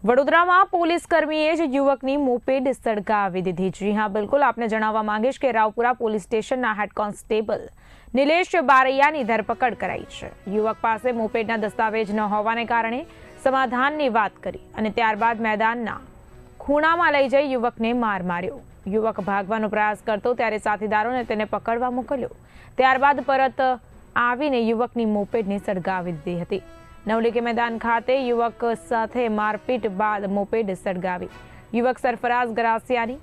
વડોદરામાં પોલીસ કર્મીએ જ યુવકની મોપેડ સળગાવી દીધી। જી હા, બિલકુલ આપને જણાવવા માંગીશ કે રાવપુરા પોલીસ સ્ટેશનના હેડ કોન્સ્ટેબલ નિલેશ બારૈયાની ધરપકડ કરાઈ છે। યુવક પાસે મોપેડના દસ્તાવેજ ન હોવાને કારણે સમાધાનની વાત કરી અને ત્યારબાદ મેદાનના ખૂણામાં લઈ જઈ યુવકને માર માર્યો। યુવક ભાગવાનો પ્રયાસ કરતો ત્યારે સાથીદારોને તેને પકડવા મોકલ્યો। ત્યારબાદ પરત આવીને યુવકની મોપેડને સળગાવી દીધી હતી। નવલીકે મેદાન ખાતે યુવક સાથે મારપીટ બાદ મોપેડ સળગાવી। યુવક સરફરાઝ ગરાસિયાની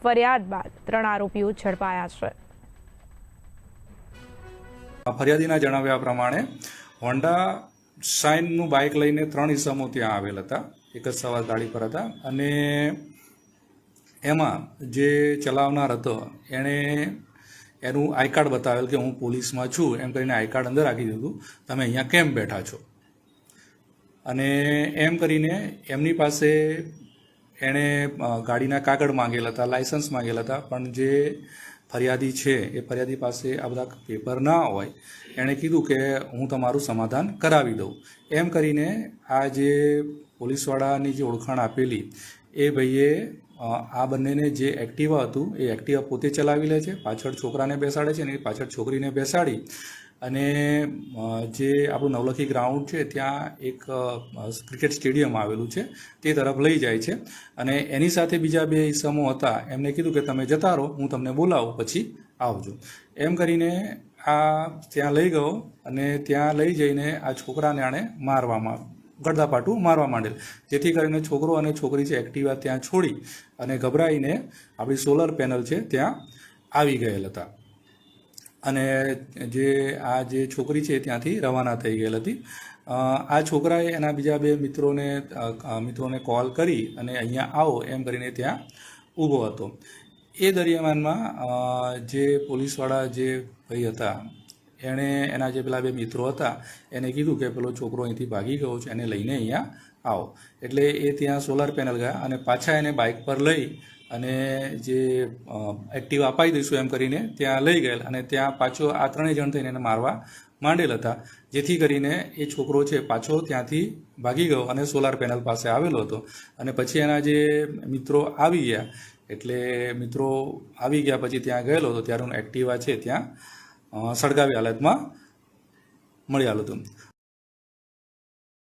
ફરિયાદ બાદ 3 આરોપીઓ ઝડપાયા છે। ફરિયાદીના જણાવ્યા પ્રમાણે હોન્ડા શાઇનનું બાઇક લઈને 3 ઇસમો ત્યાં આવેલ હતા। એક જ સવાર ગાડી પર હતા અને એમાં જે ચલાવનાર હતો એણે એનું આઈ કાર્ડ બતાવેલ કે હું પોલીસમાં છું એમ કરીને આઈ કાર્ડ અંદર રાખી દીધું। તમે અહીંયા કેમ બેઠા છો અને એમ કરીને એમની પાસે એણે ગાડીના કાગળ માંગેલા હતા, લાયસન્સ માંગેલા હતા, પણ જે ફરિયાદી છે એ ફરિયાદી પાસે આ બધા પેપર ના હોય એણે કીધું કે હું તમારું સમાધાન કરાવી દઉં। એમ કરીને આ જે પોલીસવાળાની જે ઓળખાણ આપેલી એ ભાઈએ આ બંનેને જે એક્ટિવા હતું એ એક્ટિવા પોતે ચલાવી લે છે, પાછળ છોકરાને બેસાડે છે અને એ પાછળ છોકરીને બેસાડી અને જે આપણું નવલખી ગ્રાઉન્ડ છે ત્યાં એક ક્રિકેટ સ્ટેડિયમ આવેલું છે તે તરફ લઈ જાય છે અને એની સાથે બીજા 2 ઇસમો હતા એમને કીધું કે તમે જતા રહો, હું તમને બોલાવું પછી આવજો। એમ કરીને આ ત્યાં લઈ ગયો અને ત્યાં લઈ જઈને આ છોકરાને આણે ગળદાપાટું મારવા માંડેલ, જેથી કરીને છોકરો અને છોકરી છે એક્ટિવા ત્યાં છોડી અને ગભરાઈને આપણી સોલર પેનલ છે ત્યાં આવી ગયેલ હતા અને આ જે છોકરી છે ત્યાંથી રવાના થઈ ગયેલ હતી। આ છોકરાએ એના બીજા 2 મિત્રોને કોલ કરી અને અહીંયા આવો એમ કરીને ત્યાં ઊભો હતો। એ દરમિયાનમાં જે પોલીસવાળા જે ભાઈ હતા એણે એના જે પેલા 2 મિત્રો હતા એને કીધું કે પેલો છોકરો અહીંથી ભાગી ગયો છે, એને લઈને અહીંયા આવો। એટલે એ ત્યાં સોલાર પેનલ ગયા અને પાછા એને બાઇક પર લઈ અને જે એક્ટિવા અપાઈ દઈશું એમ કરીને ત્યાં લઈ ગયેલ અને ત્યાં પાછો આ 3 જણ થઈને એને મારવા માંડેલ હતા, જેથી કરીને એ છોકરો છે પાછો ત્યાંથી ભાગી ગયો અને સોલાર પેનલ પાસે આવેલો હતો અને પછી એના જે મિત્રો આવી ગયા એટલે મિત્રો આવી ગયા પછી ત્યાં ગયેલો હતો ત્યારે એક્ટિવા છે ત્યાં સળગાવી હાલતમાં મળી આવ્યું હતું।